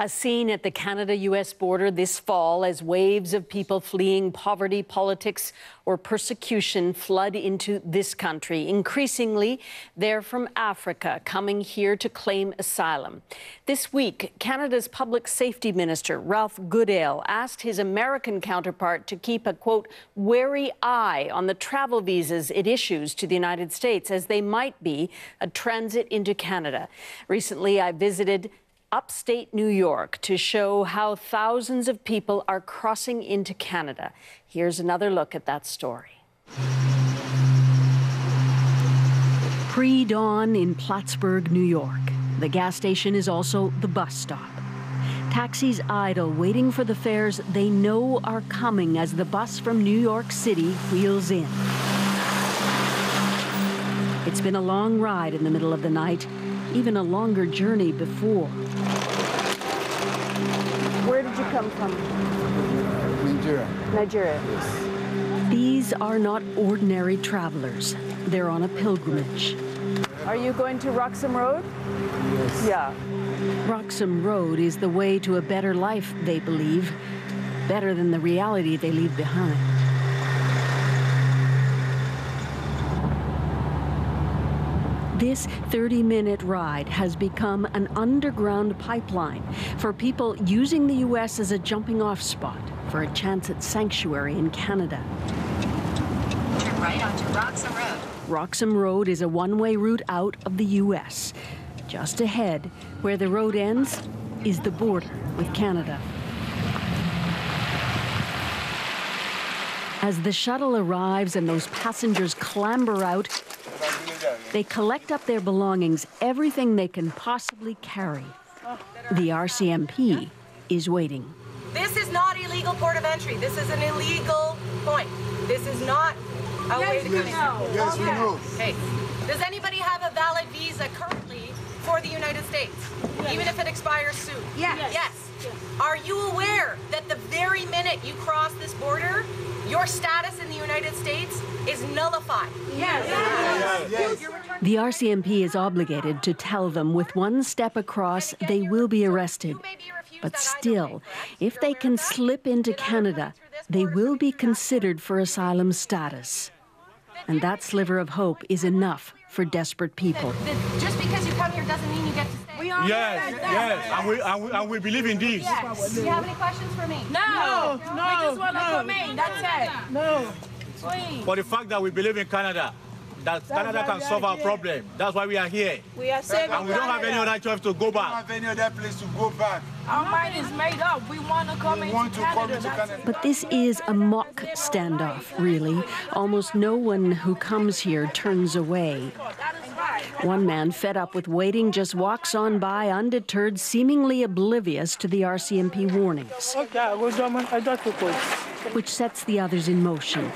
A scene at the Canada-U.S. border this fall as waves of people fleeing poverty, politics, or persecution flood into this country. Increasingly, they're from Africa, coming here to claim asylum. This week, Canada's Public Safety Minister, Ralph Goodale, asked his American counterpart to keep a, quote, wary eye on the travel visas it issues to the United States, as they might be a transit into Canada. Recently, I visited upstate New York to show how thousands of people are crossing into Canada. Here's another look at that story. Pre-dawn in Plattsburgh, New York. The gas station is also the bus stop. Taxis idle, waiting for the fares they know are coming as the bus from New York City wheels in. It's been a long ride in the middle of the night, even a longer journey before. Where did you come from? Nigeria. Nigeria. Yes. These are not ordinary travelers. They're on a pilgrimage. Are you going to Roxham Road? Yes. Yeah. Roxham Road is the way to a better life, they believe. Better than the reality they leave behind. This 30-minute ride has become an underground pipeline for people using the U.S. as a jumping-off spot for a chance at sanctuary in Canada. Turn right onto Roxham Road. Roxham Road is a one-way route out of the U.S. Just ahead, where the road ends, is the border with Canada. As the shuttle arrives and those passengers clamber out, they collect up their belongings, everything they can possibly carry. The RCMP is waiting. This is not illegal port of entry. This is an illegal point. This is not a way to come in. Yes, we know. Okay. Does anybody have a valid visa currently for the United States, even if it expires soon? Yes. Yes. Are you aware that the very minute you cross this border, your status in the United States is nullified? Yes. Yes. The RCMP is obligated to tell them with one step across they will be arrested. But still, if they can slip into Canada, they will be considered for asylum status. And that sliver of hope is enough for desperate people. Just because you come here doesn't mean you get to stay. Yes, and we believe in this. Yes. Do you have any questions for me? No. We just want to come in. That's it. No. Please. For the fact that we believe in Canada, that Canada can solve our problem. That's why we are here. We are saving And we don't have any other choice to go We don't back. have any other place to go back. Our mind is made up. We want to come into Canada. But this is a mock standoff, really. Almost no one who comes here turns away. One man, fed up with waiting, just walks on by undeterred, seemingly oblivious to the RCMP warnings, which sets the others in motion.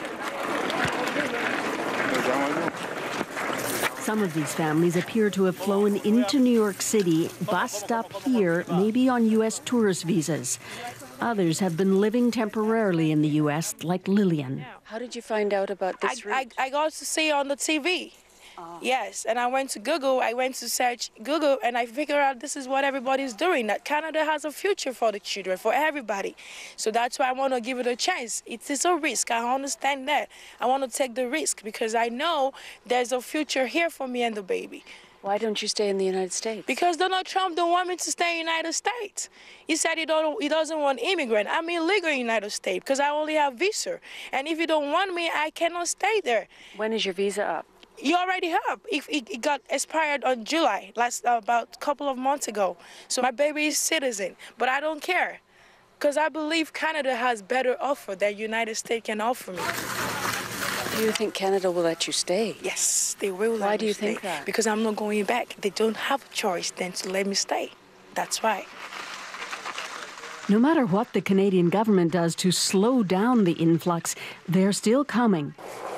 Some of these families appear to have flown into New York City, bussed up here, maybe on U.S. tourist visas. Others have been living temporarily in the U.S., like Lillian. How did you find out about this route? I got to see on the TV. Yes, and I went to Google, I went to search Google, and I figured out this is what everybody's doing, that Canada has a future for the children, for everybody. So that's why I want to give it a chance. It is a risk, I understand that. I want to take the risk because I know there's a future here for me and the baby. Why don't you stay in the United States? Because Donald Trump don't want me to stay in the United States. He said he doesn't want immigrant. I'm illegal in the United States because I only have visa. And if you don't want me, I cannot stay there. When is your visa up? You already have. It got expired on July, about a couple of months ago. So my baby is citizen, but I don't care because I believe Canada has better offer than United States can offer me. Do you think Canada will let you stay? Yes, they will let me stay. Why do you think that? Because I'm not going back. They don't have a choice than to let me stay. That's why. No matter what the Canadian government does to slow down the influx, they're still coming.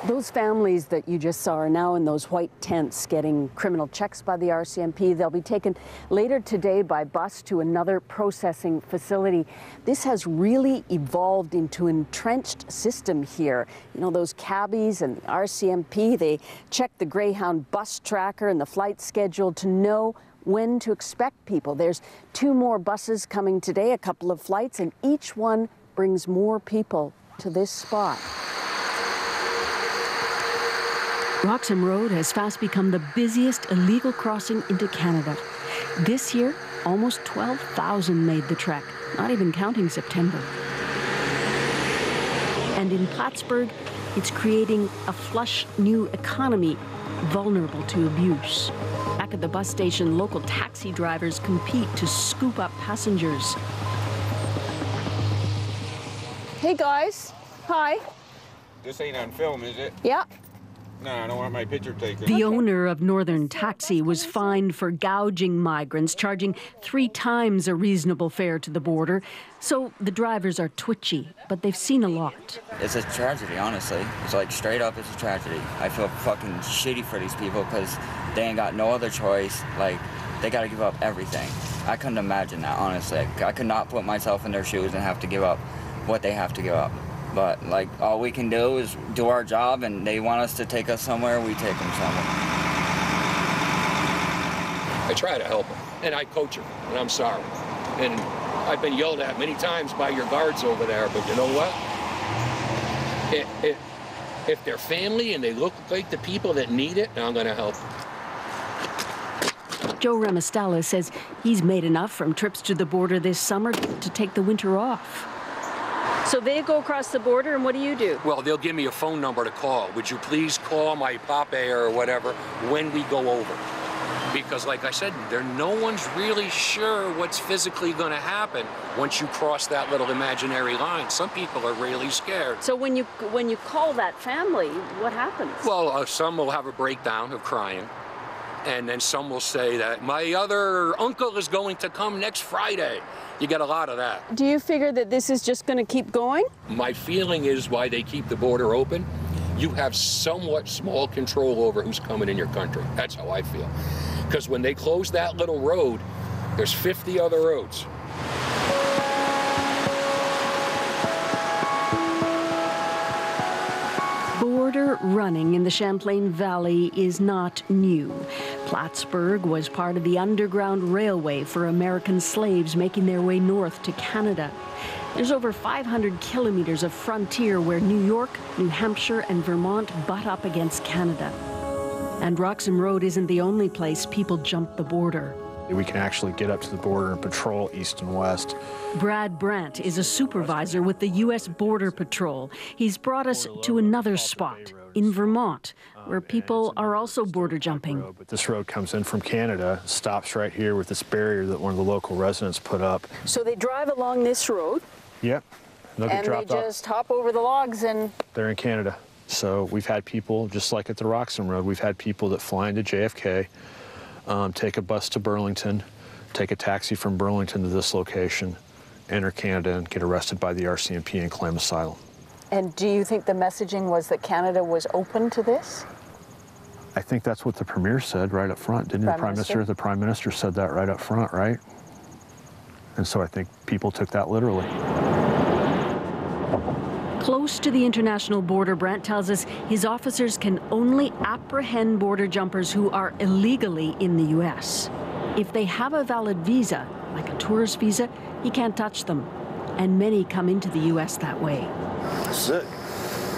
Those families that you just saw are now in those white tents getting criminal checks by the RCMP. They'll be taken later today by bus to another processing facility. This has really evolved into an entrenched system here. You know, those cabbies and the RCMP, they check the Greyhound bus tracker and the flight schedule to know when to expect people. There's 2 more buses coming today, a couple of flights, and each one brings more people to this spot. Roxham Road has fast become the busiest illegal crossing into Canada. This year, almost 12,000 made the trek, not even counting September. And in Plattsburgh, it's creating a flush new economy vulnerable to abuse. Back at the bus station, local taxi drivers compete to scoop up passengers. Hey guys, hi. This ain't on film, is it? Yeah. No, I don't want my picture taken. The owner of Northern Taxi was fined for gouging migrants, charging 3 times a reasonable fare to the border. So the drivers are twitchy, but they've seen a lot. It's a tragedy, honestly. It's like straight up, it's a tragedy. I feel fucking shitty for these people because they ain't got no other choice. Like, they gotta give up everything. I couldn't imagine that, honestly. I could not put myself in their shoes and have to give up what they have to give up. But, like, all we can do is do our job, and they want us to take us somewhere, we take them somewhere. I try to help them, and I coach them, and I'm sorry. And I've been yelled at many times by your guards over there, but you know what? If they're family and they look like the people that need it, I'm going to help them. Joe Ramastala says he's made enough from trips to the border this summer to take the winter off. So they go across the border, and what do you do? Well, they'll give me a phone number to call. Would you please call my pape or whatever when we go over? Because, like I said, no one's really sure what's physically going to happen once you cross that little imaginary line. Some people are really scared. So when you call that family, what happens? Well, some will have a breakdown of crying. And then some will say that my other uncle is going to come next Friday. You get a lot of that. Do you figure that this is just going to keep going? My feeling is why they keep the border open, you have somewhat small control over who's coming in your country. That's how I feel. Because when they close that little road, there's 50 other roads. Border running in the Champlain Valley is not new. Plattsburgh was part of the Underground Railway for American slaves making their way north to Canada. There's over 500 kilometers of frontier where New York, New Hampshire, and Vermont butt up against Canada. And Roxham Road isn't the only place people jump the border. We can actually get up to the border and patrol east and west. Brad Brandt is a supervisor with the U.S. Border Patrol. He's brought us to another spot in Vermont, where people are also border jumping. But this road comes in from Canada, stops right here with this barrier that one of the local residents put up. So they drive along this road? Yep. And they just hop over the logs and... They're in Canada. So we've had people, just like at the Roxham Road, we've had people that fly into JFK, take a bus to Burlington, take a taxi from Burlington to this location, enter Canada, and get arrested by the RCMP and claim asylum. And do you think the messaging was that Canada was open to this? I think that's what the Premier said right up front, didn't the Prime Minister? The Prime Minister said that right up front, right? And so I think people took that literally. Close to the international border, Brandt tells us his officers can only apprehend border jumpers who are illegally in the U.S. If they have a valid visa, like a tourist visa, he can't touch them. And many come into the U.S. that way. This is it.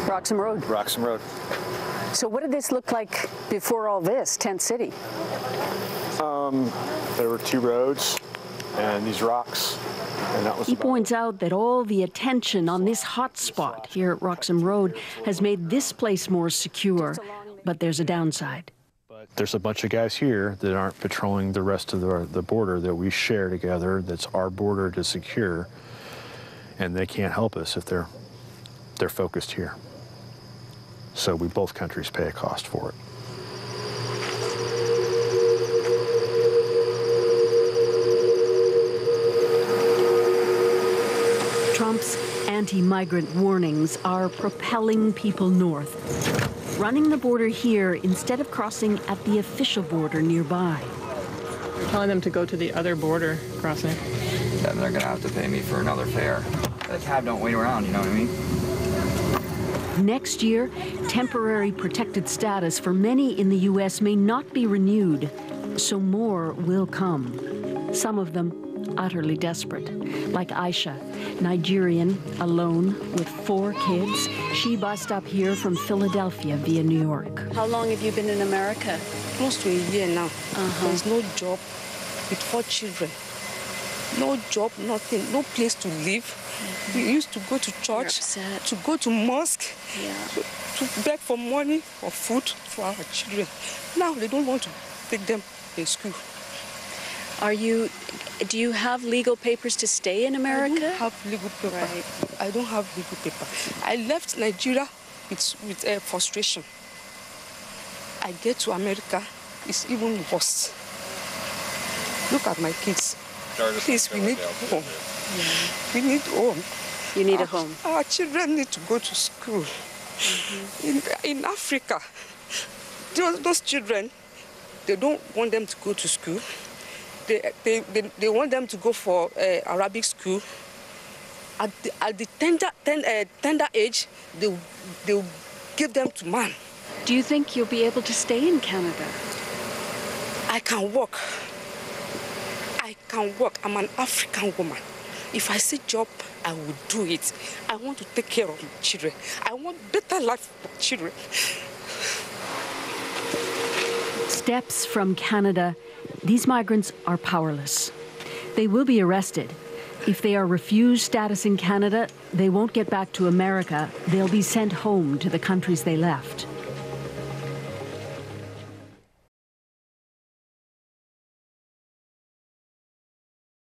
Roxham Road. Roxham Road. So what did this look like before all this, Tent City? There were 2 roads and these rocks. And that was he points out that all the attention on this hot spot here at Roxham Road has made this place more secure, but there's a downside. There's a bunch of guys here that aren't patrolling the rest of the border that we share together, that's our border to secure, and they can't help us if they're focused here. So both countries pay a cost for it. Trump's anti-migrant warnings are propelling people north, running the border here instead of crossing at the official border nearby. Telling them to go to the other border crossing. Then they're gonna have to pay me for another fare. The cab don't wait around, you know what I mean? Next year, temporary protected status for many in the U.S. may not be renewed. So more will come, some of them utterly desperate, like Aisha, Nigerian, alone with 4 kids. She bussed up here from Philadelphia via New York. How long have you been in America? Close to a year now. There's no job with 4 children. No job, nothing, no place to live. We used to go to church, to go to mosque, to beg for money or food for our children. Now they don't want to take them in school. Do you have legal papers to stay in America? I don't have legal paper. Right. I don't have legal paper. I left Nigeria with frustration. I get to America, it's even worse. Look at my kids. Please, we need home. We need home. You need a home. Our children need to go to school. In Africa, those children, they don't want them to go to school. They want them to go for Arabic school. At the tender age, they'll give them to man. Do you think you'll be able to stay in Canada? I can work. I can work. I'm an African woman. If I see job, I will do it. I want to take care of my children. I want better life for children. Steps from Canada, these migrants are powerless. They will be arrested. If they are refused status in Canada, they won't get back to America. They'll be sent home to the countries they left.